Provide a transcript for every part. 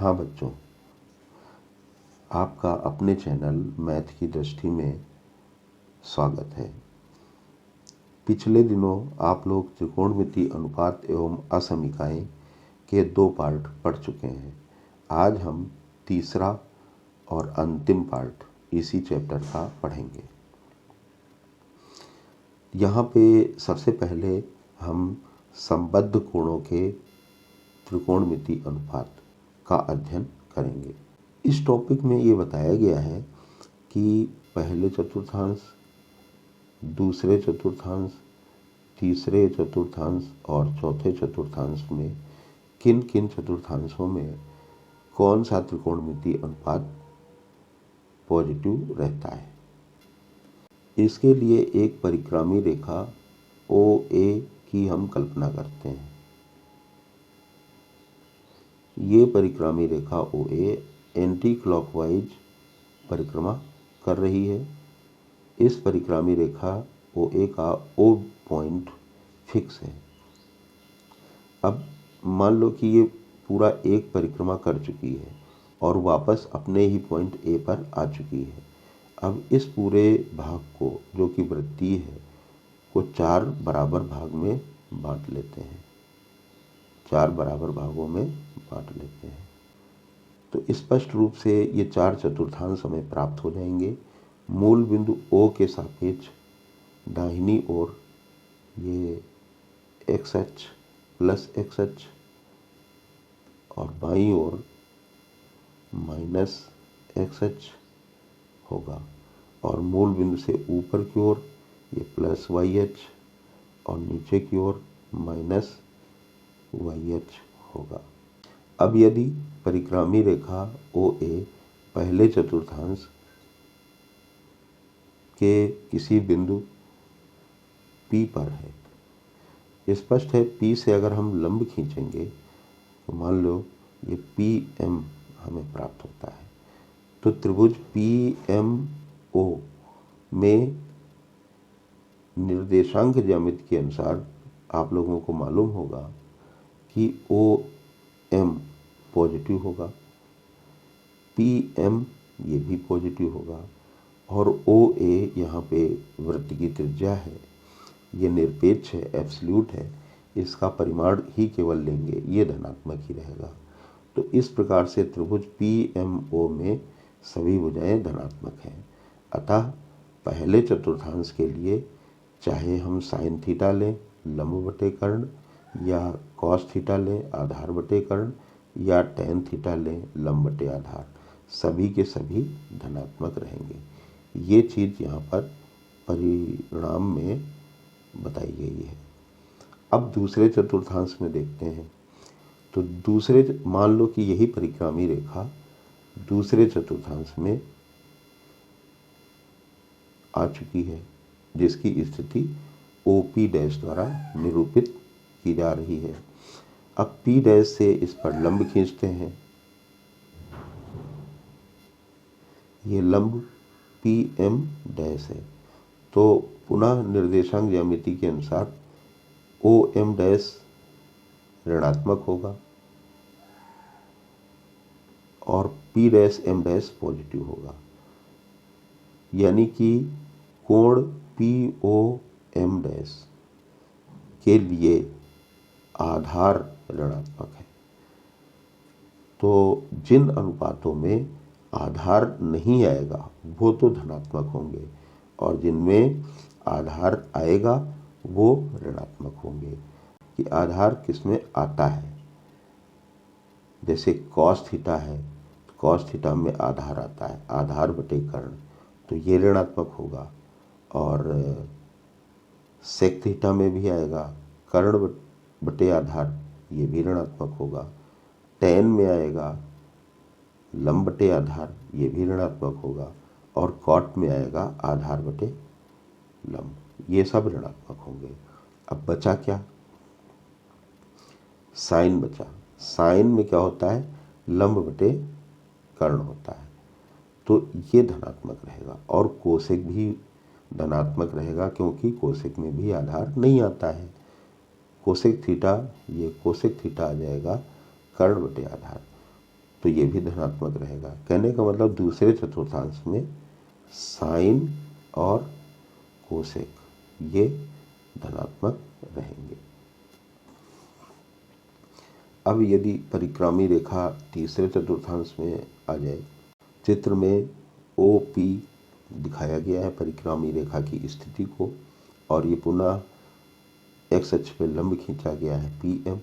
हाँ बच्चों, आपका अपने चैनल मैथ की दृष्टि में स्वागत है। पिछले दिनों आप लोग त्रिकोणमिति अनुपात एवं असमीकाएं के 2 पार्ट पढ़ चुके हैं। आज हम तीसरा और अंतिम पार्ट इसी चैप्टर का पढ़ेंगे। यहाँ पे सबसे पहले हम संबद्ध कोणों के त्रिकोणमिति अनुपात का अध्ययन करेंगे। इस टॉपिक में ये बताया गया है कि पहले चतुर्थांश, दूसरे चतुर्थांश, तीसरे चतुर्थांश और चौथे चतुर्थांश में किन किन चतुर्थांशों में कौन सा त्रिकोणमिति अनुपात पॉजिटिव रहता है। इसके लिए एक परिक्रामी रेखा OA की हम कल्पना करते हैं। ये परिक्रामी रेखा OA एंटी क्लॉकवाइज परिक्रमा कर रही है। इस परिक्रामी रेखा OA का O पॉइंट फिक्स है। अब मान लो कि ये पूरा एक परिक्रमा कर चुकी है और वापस अपने ही पॉइंट A पर आ चुकी है। अब इस पूरे भाग को, जो कि वृत्तीय है, को 4 बराबर भाग में बांट लेते हैं। 4 बराबर भागों में बांट लेते हैं तो स्पष्ट रूप से ये 4 चतुर्थांश हमें प्राप्त हो जाएंगे। मूल बिंदु O के सापेक्ष दाहिनी ओर ये XH प्लस XH और बाईं ओर माइनस XH होगा और मूल बिंदु से ऊपर की ओर ये प्लस YH और नीचे की ओर माइनस YH होगा। अब यदि परिक्रामी रेखा OA पहले चतुर्थांश के किसी बिंदु P पर है, स्पष्ट है P से अगर हम लंब खींचेंगे तो मान लो ये PM हमें प्राप्त होता है। तो त्रिभुज PMO में निर्देशांक ज्यामिति के अनुसार आप लोगों को मालूम होगा कि OM पॉजिटिव होगा, PM ये भी पॉजिटिव होगा और OA यहाँ पे वृत्त की त्रिज्या है, ये निरपेक्ष है, एब्सोल्यूट है, इसका परिमाण ही केवल लेंगे, ये धनात्मक ही रहेगा। तो इस प्रकार से त्रिभुज PMO में सभी भुजाएं धनात्मक हैं। अतः पहले चतुर्थांश के लिए चाहे हम साइन थीटा लें लंब बटे कर्ण, या कॉस थीटा लें आधार बटे कर्ण, या टेन थीटा लें लंब बटे आधार, सभी के सभी धनात्मक रहेंगे। ये चीज़ यहाँ पर परिणाम में बताई गई है। अब दूसरे चतुर्थांश में देखते हैं। तो दूसरे, मान लो कि यही परिक्रामी रेखा दूसरे चतुर्थांश में आ चुकी है, जिसकी स्थिति OP डैश द्वारा निरूपित की जा रही है। अब P डैश से इस पर लंब खींचते हैं। ये लंब PM डैश है। तो पुनः निर्देशांक ज्यामिति के अनुसार OM डैश ऋणात्मक होगा और P dash M dash positive होगा, यानी कि कोण POM डैश के लिए आधार ऋणात्मक है। तो जिन अनुपातों में आधार नहीं आएगा वो तो धनात्मक होंगे और जिनमें आधार आएगा वो ऋणात्मक होंगे। कि आधार किसमें आता है, जैसे कॉस थीटा है, कॉस थीटा में आधार आता है, आधार बटे कर्ण, तो ये ऋणात्मक होगा। और सेक थीटा में भी आएगा कर्ण बटे आधार, ये भी ऋणात्मक होगा। टेन में आएगा लंब बटे आधार, ये भी ऋणात्मक होगा। और कॉट में आएगा आधार बटे लंब, ये सब ऋणात्मक होंगे। अब बचा क्या, साइन बचा। साइन में क्या होता है, लंब बटे कर्ण होता है, तो ये धनात्मक रहेगा। और कोसेक भी धनात्मक रहेगा क्योंकि कोसेक में भी आधार नहीं आता है। कोसेक थीटा, ये कोसेक थीटा आ जाएगा कर्ण बटे आधार। तो ये भी धनात्मक रहेगा। कहने का मतलब दूसरे चतुर्थांश में साइन और कोसेक ये धनात्मक रहेंगे। अब यदि परिक्रामी रेखा तीसरे चतुर्थांश में आ जाए, चित्र में ओ पी दिखाया गया है परिक्रामी रेखा की स्थिति को, और ये पुनः एक्स अक्ष पे लंब खींचा गया है पी एम।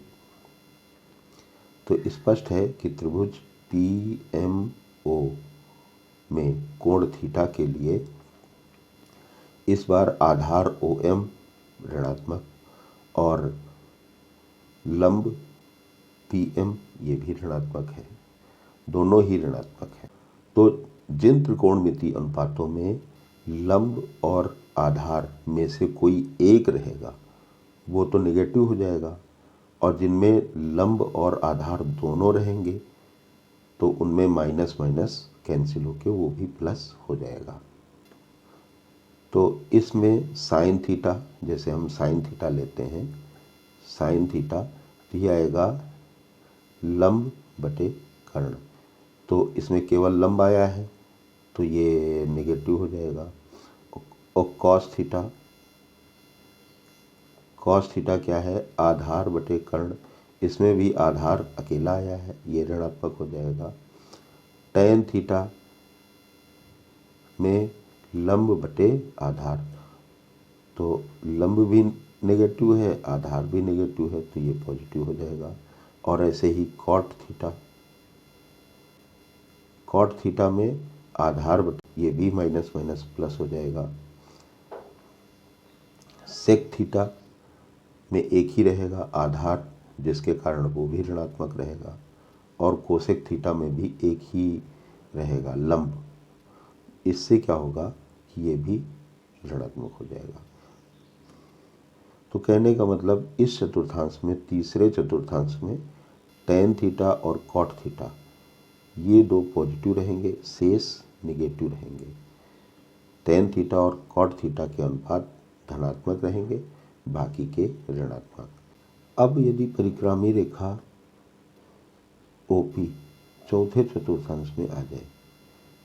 तो स्पष्ट है कि त्रिभुज पी एम ओ में कोण थीटा के लिए इस बार आधार ओ एम ऋणात्मक और लंब पी एम ये भी ऋणात्मक है, दोनों ही ऋणात्मक है। तो जिन त्रिकोणमितीय अनुपातों में लंब और आधार में से कोई एक रहेगा वो तो नेगेटिव हो जाएगा, और जिनमें लंब और आधार दोनों रहेंगे तो उनमें माइनस माइनस कैंसिल होकर वो भी प्लस हो जाएगा। तो इसमें साइन थीटा, जैसे हम साइन थीटा लेते हैं, साइन थीटा ये आएगा लंब बटे कर्ण। तो इसमें केवल लंब आया है तो ये नेगेटिव हो जाएगा। और कॉस थीटा क्या है, आधार बटे कर्ण, इसमें भी आधार अकेला आया है, ये ऋणात्मक हो जाएगा। टैन थीटा में लंब बटे आधार, तो लंब भी नेगेटिव है आधार भी नेगेटिव है तो ये पॉजिटिव हो जाएगा। और ऐसे ही कॉट थीटा में आधार बटे ये भी माइनस माइनस प्लस हो जाएगा। सेक थीटा में एक ही रहेगा आधार, जिसके कारण वो भी ऋणात्मक रहेगा। और कोसेक थीटा में भी एक ही रहेगा लंब, इससे क्या होगा कि ये भी ऋणात्मक हो जाएगा। तो कहने का मतलब इस चतुर्थांश में, तीसरे चतुर्थांश में टैन थीटा और कॉट थीटा ये दो पॉजिटिव रहेंगे, शेष निगेटिव रहेंगे। टैन थीटा और कॉट थीटा के अनुपात धनात्मक रहेंगे, बाकी के ऋणात्मक। अब यदि परिक्रामी रेखा ओपी चौथे चतुर्थांश में आ जाए,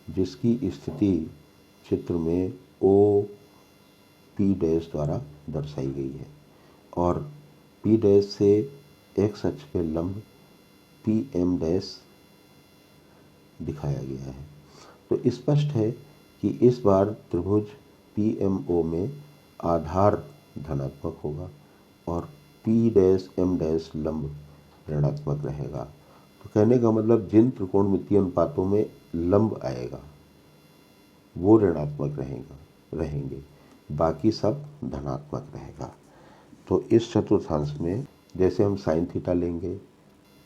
जिसकी स्थिति चित्र में ओ पी डैश द्वारा दर्शाई गई है, और पी डैश से एक्स अक्ष पे लंब पी एम डैश दिखाया गया है, तो स्पष्ट है कि इस बार त्रिभुज पी एम ओ में आधार धनात्मक होगा और पी डैश एम डैश लंब ऋणात्मक रहेगा। तो कहने का मतलब जिन त्रिकोणमितीय अनुपातों में लंब आएगा वो ऋणात्मक रहेंगे, बाकी सब धनात्मक रहेगा। तो इस चतुर्थांश में जैसे हम साइन थीटा लेंगे,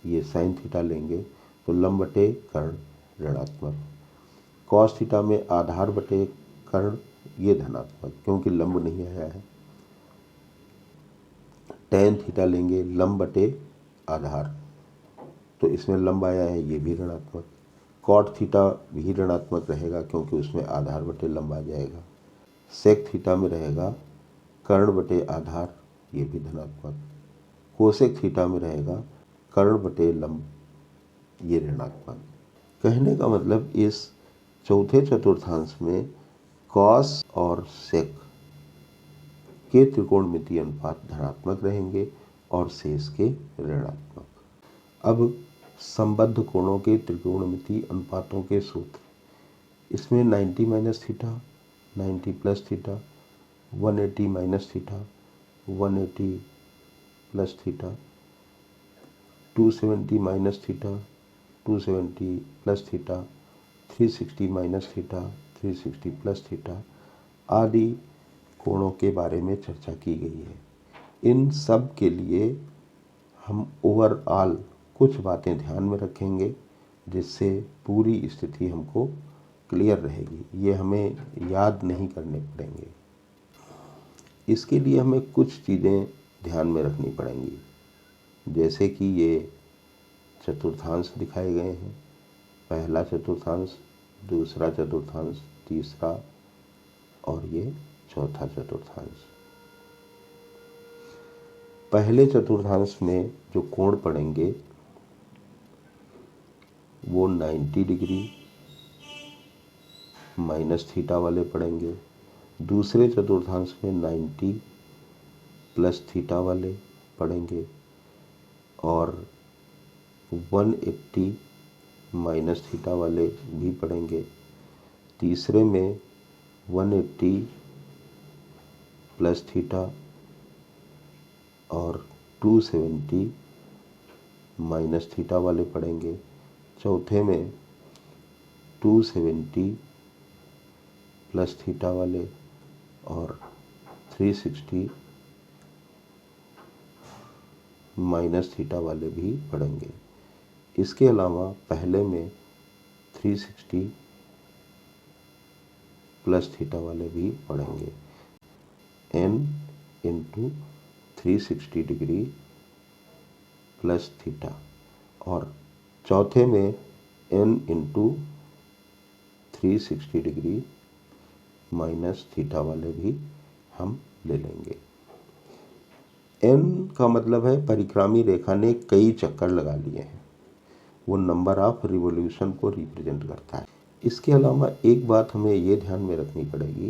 ये साइन थीटा लेंगे तो लंब बटे कर्ण ऋणात्मक, कॉस थीटा में आधार बटे कर्ण ये धनात्मक क्योंकि लंब नहीं आया है। टैन थीटा लेंगे लंब बटे आधार, तो इसमें लंब आया है ये भी ऋणात्मक। कॉट थीटा भी ऋणात्मक रहेगा क्योंकि उसमें आधार बटे लंब आ जाएगा। सेक थीटा में रहेगा कर्ण बटे आधार, ये भी धनात्मक। कोसेक थीटा में रहेगा कर्ण बटे लंब, ये ऋणात्मक। कहने का मतलब इस चौथे चतुर्थांश में कॉस और सेक के त्रिकोणमितीय अनुपात धनात्मक रहेंगे और शेष के ऋणात्मक। अब संबद्ध कोणों के त्रिकोणमितीय अनुपातों के सूत्र, इसमें 90 minus theta, 90 plus theta, 180 minus theta, 180 plus theta, 270 minus theta, 270 plus theta, 360 minus theta, 360 plus theta आदि कोणों के बारे में चर्चा की गई है। इन सब के लिए हम ओवरऑल कुछ बातें ध्यान में रखेंगे जिससे पूरी स्थिति हमको क्लियर रहेगी, ये हमें याद नहीं करने पड़ेंगे। इसके लिए हमें कुछ चीज़ें ध्यान में रखनी पड़ेंगी, जैसे कि ये चतुर्थांश दिखाए गए हैं, पहला चतुर्थांश, दूसरा चतुर्थांश, तीसरा और ये चौथा चतुर्थांश। पहले चतुर्थांश में जो कोण पड़ेंगे वो 90 डिग्री माइनस थीटा वाले पड़ेंगे। दूसरे चतुर्थांश में 90 प्लस थीटा वाले पड़ेंगे और 180 माइनस थीटा वाले भी पड़ेंगे। तीसरे में 180 प्लस थीटा और 270 माइनस थीटा वाले पड़ेंगे। चौथे में 270 प्लस थीटा वाले और 360 माइनस थीटा वाले भी पड़ेंगे। इसके अलावा पहले में 360 प्लस थीटा वाले भी पड़ेंगे। n into 360 degree plus theta और चौथे में n into 360 degree minus theta वाले भी हम ले लेंगे। n का मतलब है परिक्रामी रेखा ने कई चक्कर लगा लिए हैं, वो नंबर ऑफ रिवॉल्यूशन को रिप्रेजेंट करता है। इसके अलावा एक बात हमें ये ध्यान में रखनी पड़ेगी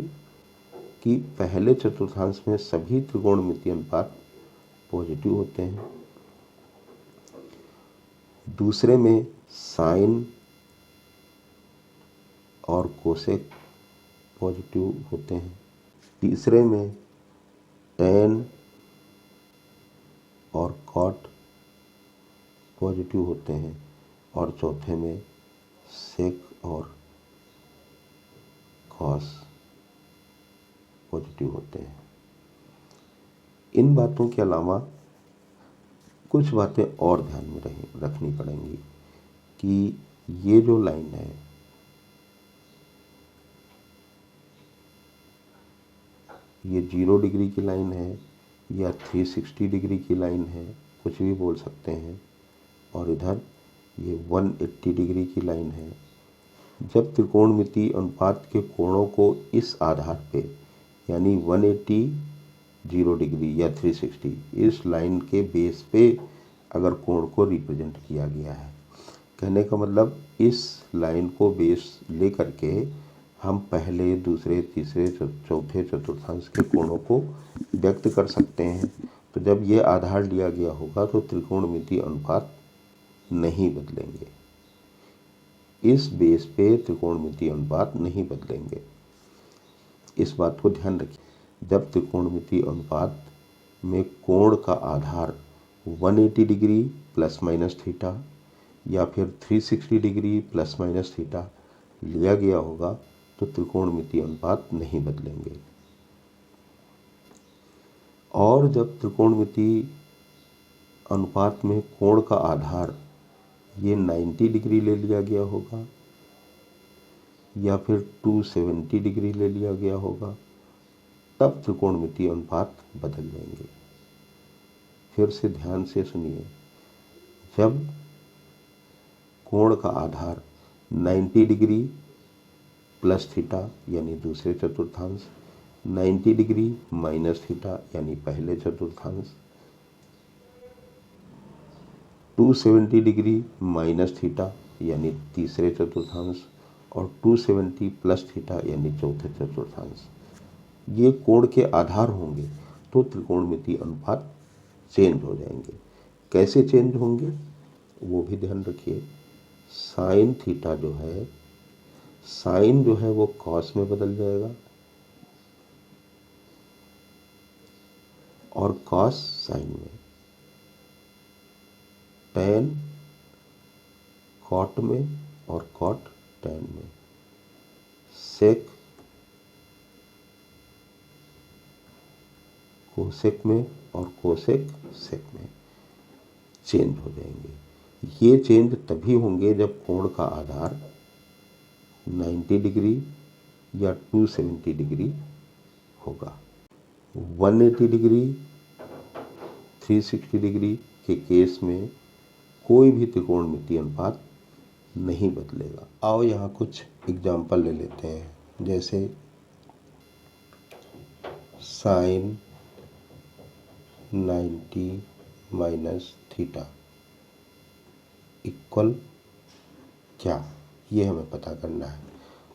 कि पहले चतुर्थांश में सभी त्रिकोणमितीय अनुपात पॉजिटिव होते हैं। दूसरे में साइन और कोसेक पॉजिटिव होते हैं। तीसरे में टेन और कॉट पॉजिटिव होते हैं और चौथे में सेक और कॉस पॉजिटिव होते हैं। इन बातों के अलावा कुछ बातें और ध्यान में रखनी पड़ेंगी कि ये जो लाइन है ये 0 डिग्री की लाइन है या 360 डिग्री की लाइन है, कुछ भी बोल सकते हैं। और इधर ये 180 डिग्री की लाइन है। जब त्रिकोणमितीय अनुपात के कोणों को इस आधार पे यानी 180, 0 डिग्री या 360 इस लाइन के बेस पे अगर कोण को रिप्रेजेंट किया गया है, कहने का मतलब इस लाइन को बेस ले करके हम पहले, दूसरे, तीसरे, चौथे चतुर्थांश के कोणों को व्यक्त कर सकते हैं। तो जब ये आधार लिया गया होगा तो त्रिकोणमितीय अनुपात नहीं बदलेंगे, इस बेस पे त्रिकोणमितीय अनुपात नहीं बदलेंगे। इस बात को ध्यान रखिए। जब त्रिकोणमितीय अनुपात में कोण का आधार 180 डिग्री प्लस माइनस थीटा या फिर 360 डिग्री प्लस माइनस थीटा लिया गया होगा तो त्रिकोणमितीय अनुपात नहीं बदलेंगे। और जब त्रिकोणमितीय अनुपात में कोण का आधार ये 90 डिग्री ले लिया गया होगा या फिर 270 डिग्री ले लिया गया होगा, तब त्रिकोणमितीय अनुपात बदल जाएंगे। फिर से ध्यान से सुनिए। जब कोण का आधार 90 डिग्री प्लस थीटा यानी दूसरे चतुर्थांश, 90 डिग्री माइनस थीटा यानी पहले चतुर्थांश, 270 डिग्री माइनस थीटा यानी तीसरे चतुर्थांश और 270 प्लस थीटा यानी चौथे चतुर्थांश, ये कोण के आधार होंगे तो त्रिकोणमितीय अनुपात चेंज हो जाएंगे। कैसे चेंज होंगे वो भी ध्यान रखिए। साइन थीटा जो है, साइन जो है वो कॉस में बदल जाएगा और कॉस साइन में, टेन कॉट में और कॉट टेन में, सेक कोसेक में और कोसेक सेक में चेंज हो जाएंगे। ये चेंज तभी होंगे जब कोण का आधार 90 डिग्री या 270 डिग्री होगा। 180 डिग्री, 360 डिग्री के केस में कोई भी त्रिकोणमितीय अनुपात नहीं बदलेगा। आओ यहाँ कुछ एग्जाम्पल ले लेते हैं। जैसे साइन 90 माइनस थीटा इक्वल क्या, ये हमें पता करना है।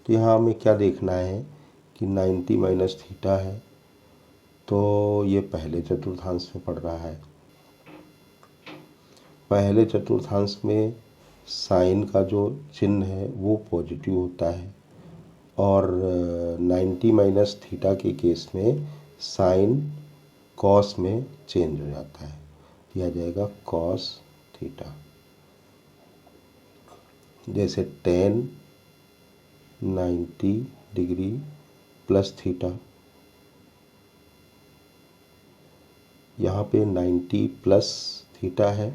तो यहाँ हमें क्या देखना है कि 90 माइनस थीटा है, तो ये पहले चतुर्थांश में पड़ रहा है। पहले चतुर्थांश में साइन का जो चिन्ह है वो पॉजिटिव होता है, और 90 माइनस थीटा के केस में साइन कॉस में चेंज हो जाता है, यह जाएगा कॉस थीटा। जैसे tan 90 डिग्री प्लस थीटा, यहाँ पे 90 प्लस थीटा है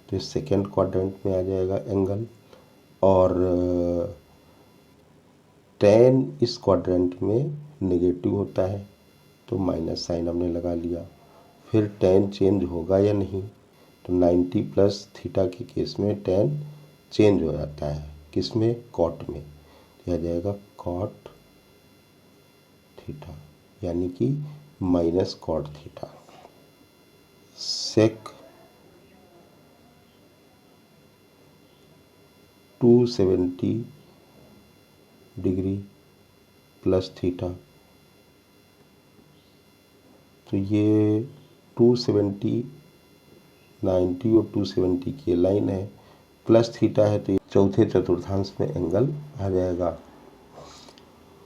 तो सेकेंड क्वाड्रेंट में आ जाएगा एंगल, और tan इस क्वाड्रेंट में नेगेटिव होता है तो माइनस साइन हमने लगा लिया। फिर tan चेंज होगा या नहीं, तो 90 प्लस थीटा के केस में tan चेंज हो जाता है, किसमें, कॉट में, यह जाएगा कॉट थीटा, यानी कि माइनस कॉट थीटा। सेक 270 डिग्री प्लस थीटा, तो ये 270, 90 और 270 की लाइन है, प्लस थीटा है तो ये चौथे चतुर्थांश में एंगल आ जाएगा।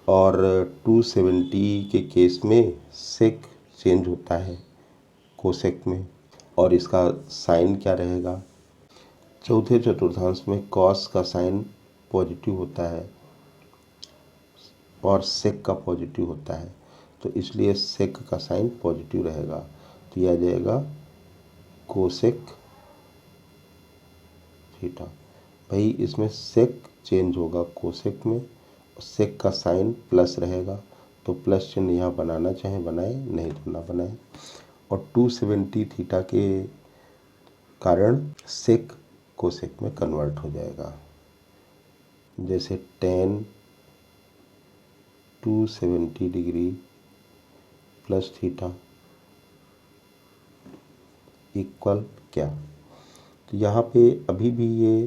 और 270 के केस में सेक चेंज होता है कोसेक में, और इसका साइन क्या रहेगा, चौथे चतुर्थांश में कॉस का साइन पॉजिटिव होता है और सेक का पॉजिटिव होता है, तो इसलिए सेक का साइन पॉजिटिव रहेगा, तो यह आ जाएगा कोसेक थीटा। भाई इसमें सेक चेंज होगा कोसेक में, सेक का साइन प्लस रहेगा, तो प्लस चिन्ह यहाँ बनाना चाहे बनाए, नहीं तो ना बनाए। और 270 थीटा के कारण सेक कोसेक में कन्वर्ट हो जाएगा। जैसे tan 270 degree plus theta equal क्या, तो यहाँ पे अभी भी ये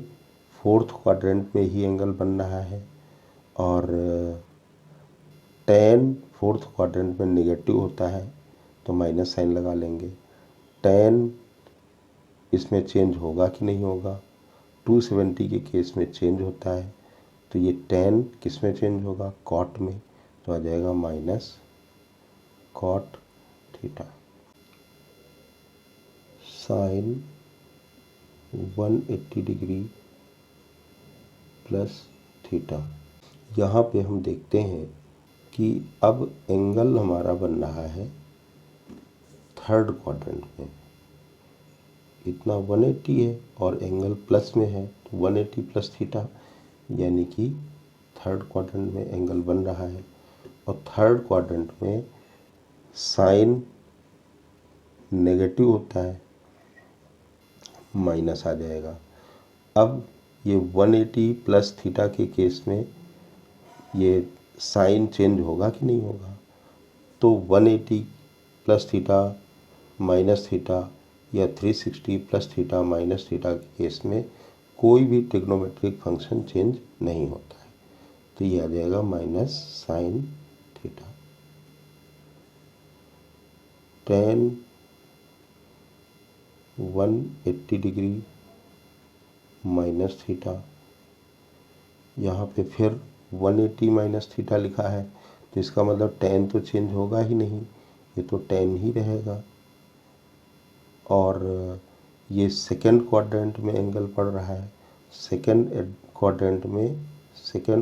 फोर्थ क्वाड्रेंट में ही एंगल बन रहा है, और tan फोर्थ क्वाड्रेंट में नेगेटिव होता है तो माइनस साइन लगा लेंगे। tan इसमें चेंज होगा कि नहीं होगा, 270 के केस में चेंज होता है, तो ये tan किस में चेंज होगा, कॉट में, तो आ जाएगा minus cot theta. Sine 180 degree plus theta, यहाँ पे हम देखते हैं कि अब एंगल हमारा बन रहा है थर्ड क्वाड्रेंट में, इतना 180 है और एंगल प्लस में है, तो 180 प्लस थीटा, यानी कि थर्ड क्वाड्रेंट में एंगल बन रहा है, और थर्ड क्वाड्रेंट में साइन नेगेटिव होता है, माइनस आ जाएगा। अब ये 180 प्लस थीटा के केस में ये साइन चेंज होगा कि नहीं होगा, तो 180 प्लस थीटा माइनस थीटा या 360 प्लस थीटा माइनस थीटा के केस में कोई भी ट्रिग्नोमेट्रिक फंक्शन चेंज नहीं होता है, तो ये आ जाएगा minus sine theta. tan 180 degree minus theta, यहाँ पे फिर 180 माइनस थीटा लिखा है, तो इसका मतलब tan तो चेंज होगा ही नहीं, ये तो tan ही रहेगा। और ये सेकेंड क्वाड्रेंट में एंगल पड़ रहा है, सेकेंड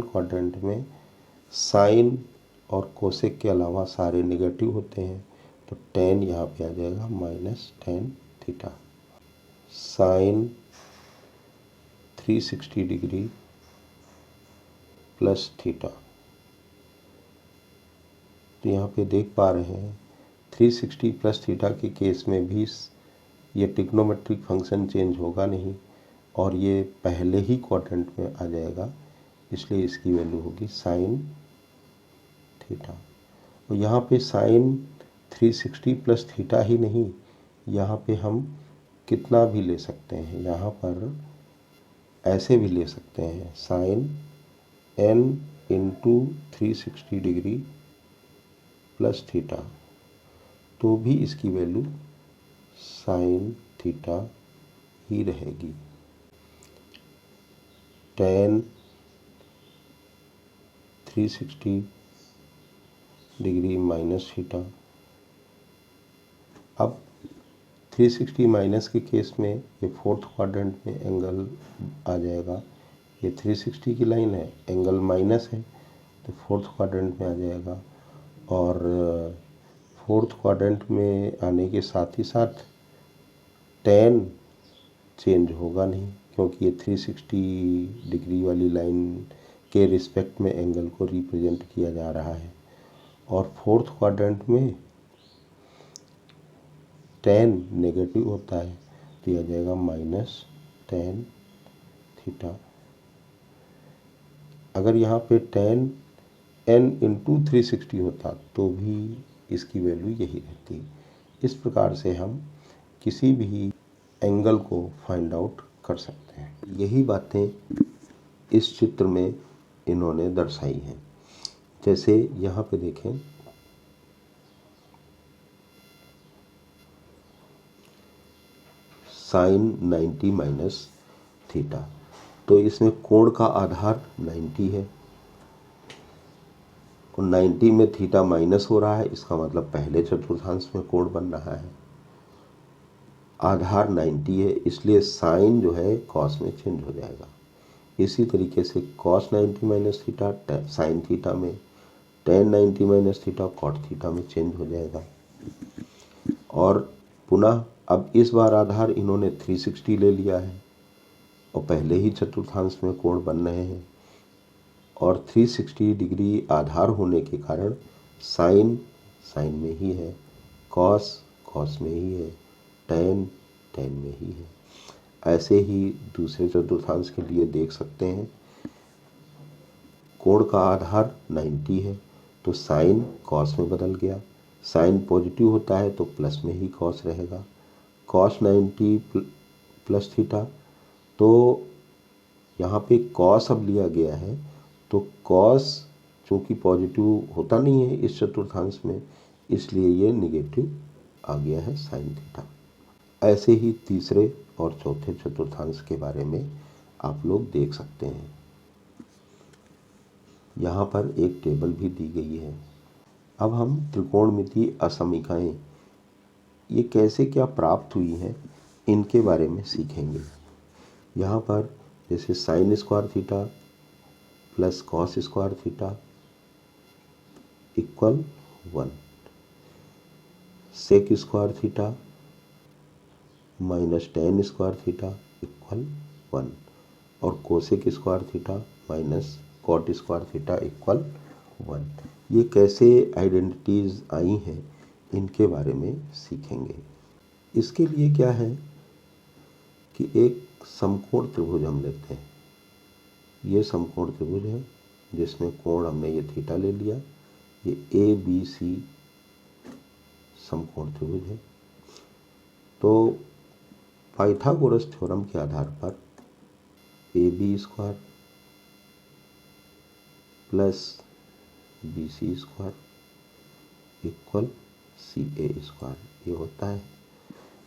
क्वाड्रेंट में साइन और कोसेक के अलावा सारे नेगेटिव होते हैं, तो tan यहाँ पे आ जाएगा minus tan theta. Sine 360 degree plus theta, तो यहाँ पे देख पा रहे हैं 360 प्लस थीटा के केस में भी ये ट्रिग्नोमेट्रिक फंक्शन चेंज होगा नहीं, और ये पहले ही क्वाड्रेंट में आ जाएगा, इसलिए इसकी वैल्यू होगी साइन थीटा। और यहाँ पे साइन 360 प्लस थीटा ही नहीं, यहाँ पे हम कितना भी ले सकते हैं, यहाँ पर ऐसे भी ले सकते हैं sine n into 360 degree plus theta, तो भी इसकी वैल्यू साइन थीटा ही रहेगी। tan 360 degree minus theta. अब 360 माइनस के केस में ये फोर्थ क्वाड्रेंट में एंगल आ जाएगा। ये 360 की लाइन है, एंगल माइनस है, तो फोर्थ क्वाड्रेंट में आ जाएगा। और फोर्थ क्वाड्रेंट में आने के साथ ही साथ tan चेंज होगा नहीं, क्योंकि ये 360 डिग्री वाली लाइन के रिस्पेक्ट में एंगल को रिप्रेजेंट किया जा रहा है। और फोर्थ क्वाड्रेंट में tan नेगेटिव होता है, तो यह आ जाएगा माइनस tan थीटा। अगर यहाँ पे tan n इंटू 360 होता तो भी इसकी वैल्यू यही रहती। इस प्रकार से हम किसी भी एंगल को फाइंड आउट कर सकते हैं। यही बातें इस चित्र में इन्होंने दर्शाई हैं। जैसे यहाँ पे देखें, साइन 90 माइनस थीटा, तो इसमें कोण का आधार 90 है और 90 में थीटा माइनस हो रहा है, इसका मतलब पहले चतुर्थांश में कोण बन रहा है। आधार 90 है, इसलिए साइन जो है कॉस में चेंज हो जाएगा। इसी तरीके से cos 90 minus theta sine theta में, tan 90 minus theta cot theta में चेंज हो जाएगा। और पुनः अब इस बार आधार इन्होंने 360 ले लिया है और पहले ही चतुर्थांश में कोण बन रहे हैं, और 360 डिग्री आधार होने के कारण साइन साइन में ही है, कॉस कॉस में ही है, tan tan में ही है। ऐसे ही दूसरे चतुर्थांश के लिए देख सकते हैं। कोण का आधार 90 है, तो साइन कॉस में बदल गया। साइन पॉजिटिव होता है तो प्लस में ही कॉस रहेगा। कॉस 90 प्लस थीटा, तो यहाँ पे कॉस अब लिया गया है, तो कॉस चूँकि पॉजिटिव होता नहीं है इस चतुर्थांश में, इसलिए ये नेगेटिव आ गया है साइन थीटा। ऐसे ही तीसरे और चौथे चतुर्थांश के बारे में आप लोग देख सकते हैं। यहाँ पर एक टेबल भी दी गई है। अब हम त्रिकोणमितीय असमीकाएं ये कैसे क्या प्राप्त हुई हैं इनके बारे में सीखेंगे। यहाँ पर जैसे sine square theta plus cos square theta equal 1, sec square theta minus tan square theta equal 1, और cosec square theta minus cot square theta equal 1। ये कैसे आइडेंटिटीज आई हैं इनके बारे में सीखेंगे। इसके लिए क्या है कि एक समकोण त्रिभुज हम लेते हैं। ये समकोण त्रिभुज है जिसमें कोण हमने ये थीटा ले लिया। ये ABC समकोण त्रिभुज है। तो पाइथागोरस थ्योरम के आधार पर AB square plus BC square equal CA square ये होता है।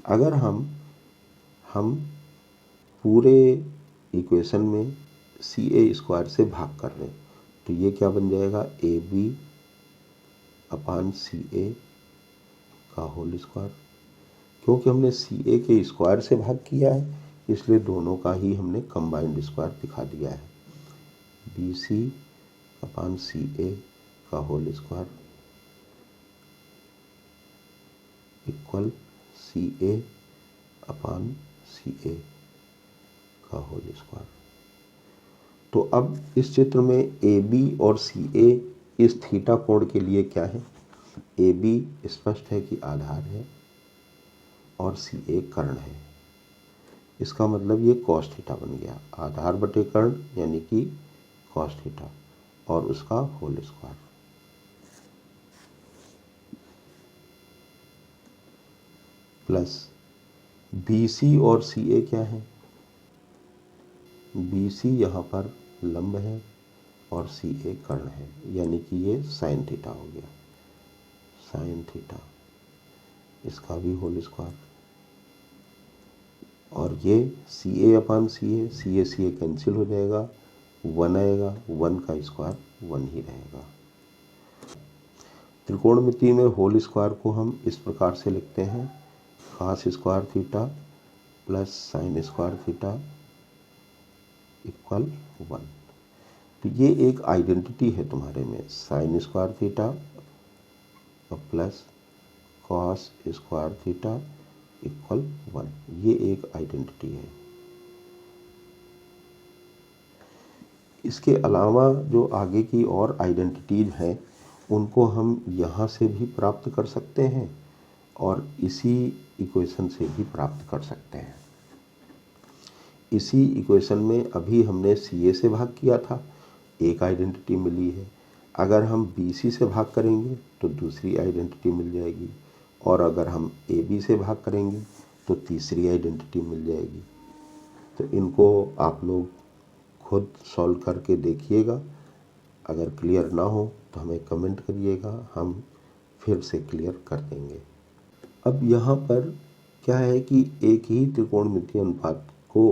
अगर हम पूरे इक्वेशन में CA स्क्वायर से भाग कर दें तो ये क्या बन जाएगा, AB अपान CA का होल स्क्वायर। क्योंकि हमने CA के स्क्वायर से भाग किया है, इसलिए दोनों का ही हमने कंबाइंड स्क्वायर दिखा दिया है। BC अपान CA का होल स्क्वायर इक्वल CA अपान CA का होल स्क्वायर। तो अब इस चित्र में AB और CA इस थीटा कोण के लिए क्या है। AB स्पष्ट है कि आधार है और CA कर्ण है। इसका मतलब ये कॉस थीटा बन गया, आधार बटे कर्ण यानी कि कॉस थीटा और उसका होल स्क्वायर। प्लस BC और CA क्या है, बी सी यहाँ पर लंब है और सी ए कर्ण है, यानी कि ये साइन थीटा हो गया, साइन थीटा, इसका भी होल स्क्वायर। और ये सी ए अपान सी ए कैंसिल हो जाएगा, 1 आएगा, 1 का स्क्वायर 1 ही रहेगा। त्रिकोणमिति में होल स्क्वायर को हम इस प्रकार से लिखते हैं, cos square theta plus sign square theta equal 1। तो ये एक आइडेंटिटी है तुम्हारे में, साइन स्क्वायर थीटा और plus cos square theta equal 1, ये एक आइडेंटिटी है। इसके अलावा जो आगे की और आइडेंटिटीज हैं उनको हम यहाँ से भी प्राप्त कर सकते हैं और इसी इक्वेशन से भी प्राप्त कर सकते हैं। इसी इक्वेशन में अभी हमने सी ए से भाग किया था, एक आइडेंटिटी मिली है। अगर हम बी सी से भाग करेंगे तो दूसरी आइडेंटिटी मिल जाएगी, और अगर हम ए बी से भाग करेंगे तो तीसरी आइडेंटिटी मिल जाएगी। तो इनको आप लोग खुद सॉल्व करके देखिएगा, अगर क्लियर ना हो तो हमें कमेंट करिएगा, हम फिर से क्लियर कर देंगे। अब यहाँ पर क्या है कि एक ही त्रिकोणमितीय अनुपात को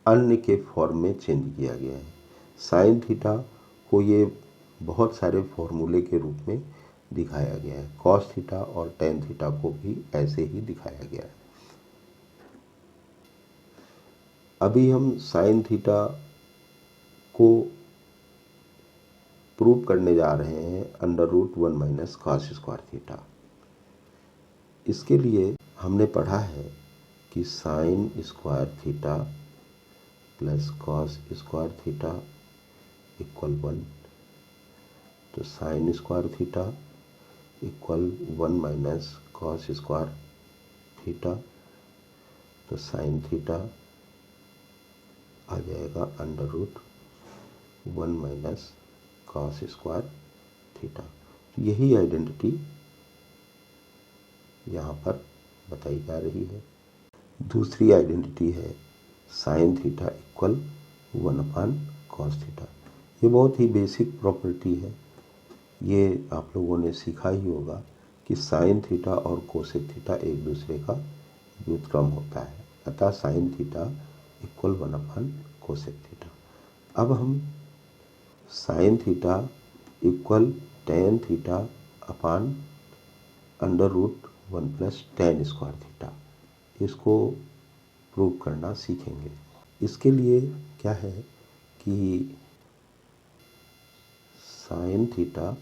अन्य के फॉर्म में चेंज किया गया है। साइन थीटा को ये बहुत सारे फॉर्मूले के रूप में दिखाया गया है, कॉस थीटा और टेन थीटा को भी ऐसे ही दिखाया गया है। अभी हम साइन थीटा को प्रूव करने जा रहे हैं √1 माइनस कॉस स्क्वायर थीटा। इसके लिए हमने पढ़ा है कि sign square theta plus cos square theta equal 1, तो sign square theta equal 1 minus cos square theta, तो साइन थीटा आ जाएगा √1 माइनस कॉस स्क्वायर थीटा। तो यही आइडेंटिटी यहाँ पर बताई जा रही है। दूसरी आइडेंटिटी है साइन थीटा इक्वल 1 अपान कॉस थीटा। ये बहुत ही बेसिक प्रॉपर्टी है, ये आप लोगों ने सीखा ही होगा कि साइन थीटा और कोसेक थीटा एक दूसरे का व्युत्क्रम होता है, अतः sign theta equal 1 upon cosec theta. अब हम sign theta equal tan theta upon √1 plus tan square theta, इसको प्रूव करना सीखेंगे। इसके लिए क्या है कि साइन थीटा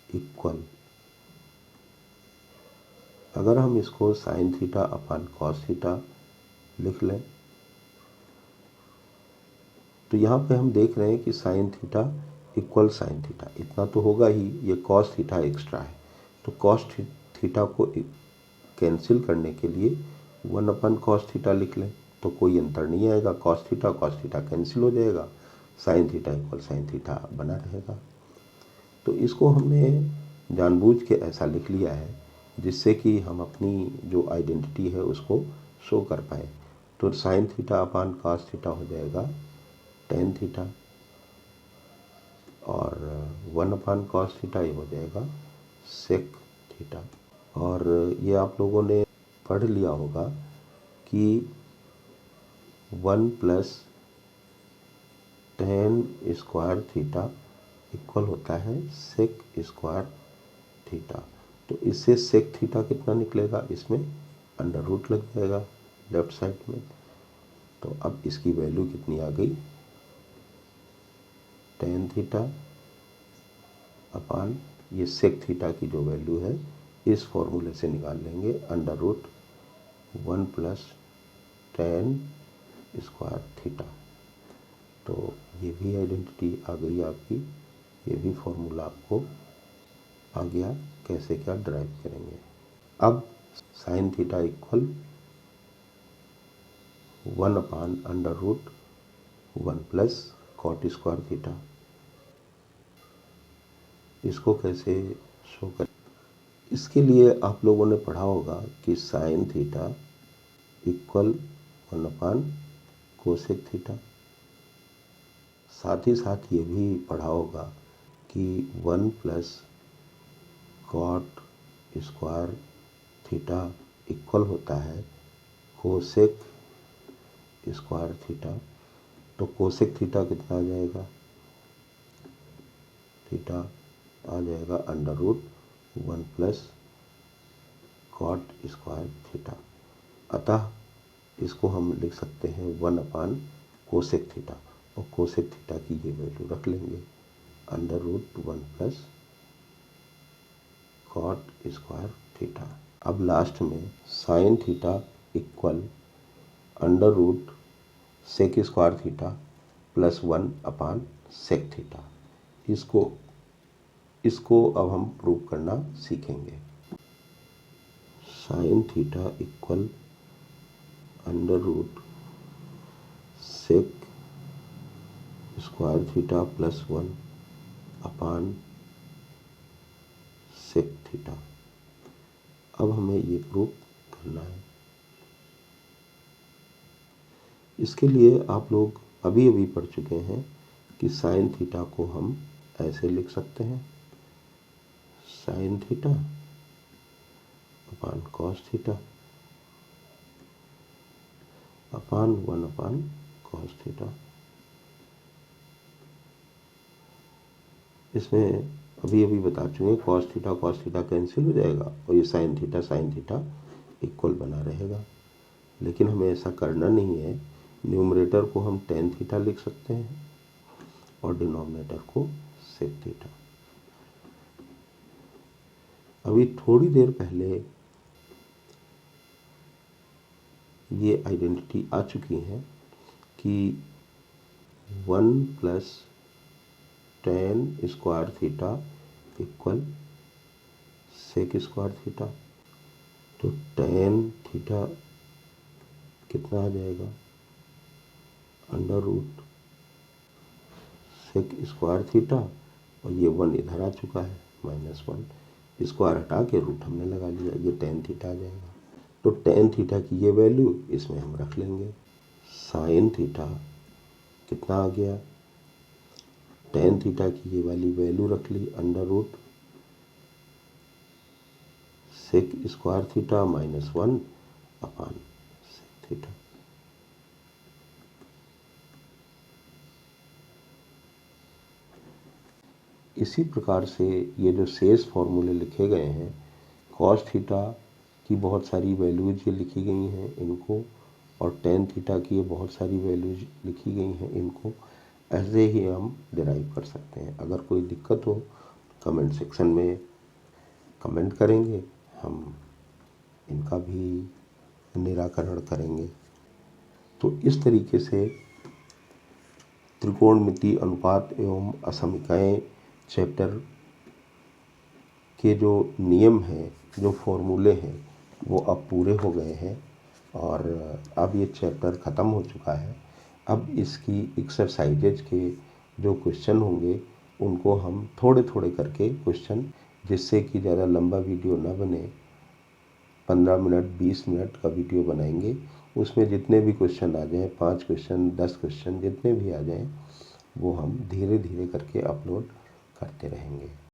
इक्वल, अगर हम इसको sine theta upon cos theta लिख लें तो यहाँ पे हम देख रहे हैं कि sine theta equal sine theta, इतना तो होगा ही, ये कॉस थीटा एक्स्ट्रा है, तो कॉस थीटा को कैंसिल करने के लिए 1 अपान कॉस थीटा लिख लें तो कोई अंतर नहीं आएगा, कॉस थीटा कैंसिल हो जाएगा, sign theta equal sine theta बना रहेगा। तो इसको हमने जानबूझ के ऐसा लिख लिया है जिससे कि हम अपनी जो आइडेंटिटी है उसको शो कर पाए। तो sine theta upon cos theta हो जाएगा टेन थीटा, और 1 अपान कॉस थीटा ये हो जाएगा सेक थीटा। और ये आप लोगों ने पढ़ लिया होगा कि 1 plus tan square theta equal होता है सेक स्क्वायर थीटा। तो इससे सेक थीटा कितना निकलेगा, इसमें √ लग जाएगा लेफ्ट साइड में। तो अब इसकी वैल्यू कितनी आ गई, टेन थीटा अपान ये सेक थीटा की जो वैल्यू है इस फॉर्मूले से निकाल लेंगे, √1 प्लस टेन स्क्वायर थीटा। तो ये भी आइडेंटिटी आ गई आपकी, ये भी फॉर्मूला आपको आ गया, कैसे क्या ड्राइव करेंगे। अब साइन थीटा इक्वल 1 अपान √1 प्लस कॉट स्क्वायर थीटा, इसको कैसे शो करें। इसके लिए आप लोगों ने पढ़ा होगा कि sine theta equal 1 upon cosec theta. साथ ही साथ ये भी पढ़ा होगा कि 1 plus cot square theta equal होता है कोसेक स्क्वायर थीटा। तो कोसेक थीटा कितना आ जाएगा? थीटा आ जाएगा under root 1 plus cot square theta. अतः इसको हम लिख सकते हैं 1 अपान कोसेक थीटा, और कोसेक थीटा की ये वैल्यू रख लेंगे under root 1 plus cot square theta. अब लास्ट में sine theta equal under root sec square theta plus 1 upon sec theta. इसको अब हम प्रूव करना सीखेंगे। Sine theta equal under root sec square theta plus 1 upon sec theta. अब हमें ये प्रूव करना है। इसके लिए आप लोग अभी अभी पढ़ चुके हैं कि साइन थीटा को हम ऐसे लिख सकते हैं, sine theta upon cos theta upon 1 अपान कॉस थीटा। इसमें अभी अभी बता चुके हैं कॉस थीटा कैंसिल हो जाएगा और ये साइन थीटा इक्वल बना रहेगा। लेकिन हमें ऐसा करना नहीं है। न्यूमरेटर को हम टेन थीटा लिख सकते हैं और डिनोमिनेटर को सेक थीटा। अभी थोड़ी देर पहले ये आइडेंटिटी आ चुकी है कि 1 plus tan square theta equal sec square theta. तो टेन थीटा कितना आ जाएगा? Under root sec square theta, और ये 1 इधर आ चुका है -1, स्क्वायर हटा के रूट हमने लगा लिया, ये टेन थीटा आ जाएगा। तो टेन थीटा की ये वैल्यू इसमें हम रख लेंगे। साइन थीटा कितना आ गया? टेन थीटा की ये वाली वैल्यू रख ली under root sec square theta -1 upon sec theta. इसी प्रकार से ये जो शेष फॉर्मूले लिखे गए हैं, कॉस थीटा की बहुत सारी वैल्यूज ये लिखी गई हैं इनको, और टेन थीटा की ये बहुत सारी वैल्यूज लिखी गई हैं इनको, ऐसे ही हम डिराइव कर सकते हैं। अगर कोई दिक्कत हो कमेंट सेक्शन में कमेंट करेंगे, हम इनका भी निराकरण करेंगे। तो इस तरीके से त्रिकोणमिति अनुपात एवं असमीकाएं चैप्टर के जो नियम हैं, जो फॉर्मूले हैं, वो अब पूरे हो गए हैं और अब ये चैप्टर ख़त्म हो चुका है। अब इसकी एक्सरसाइजेज के जो क्वेश्चन होंगे उनको हम थोड़े थोड़े करके क्वेश्चन, जिससे कि ज़्यादा लंबा वीडियो ना बने, 15 मिनट 20 मिनट का वीडियो बनाएंगे। उसमें जितने भी क्वेश्चन आ जाएं, 5 क्वेश्चन 10 क्वेश्चन जितने भी आ जाएं, वो हम धीरे धीरे करके अपलोड करते रहेंगे।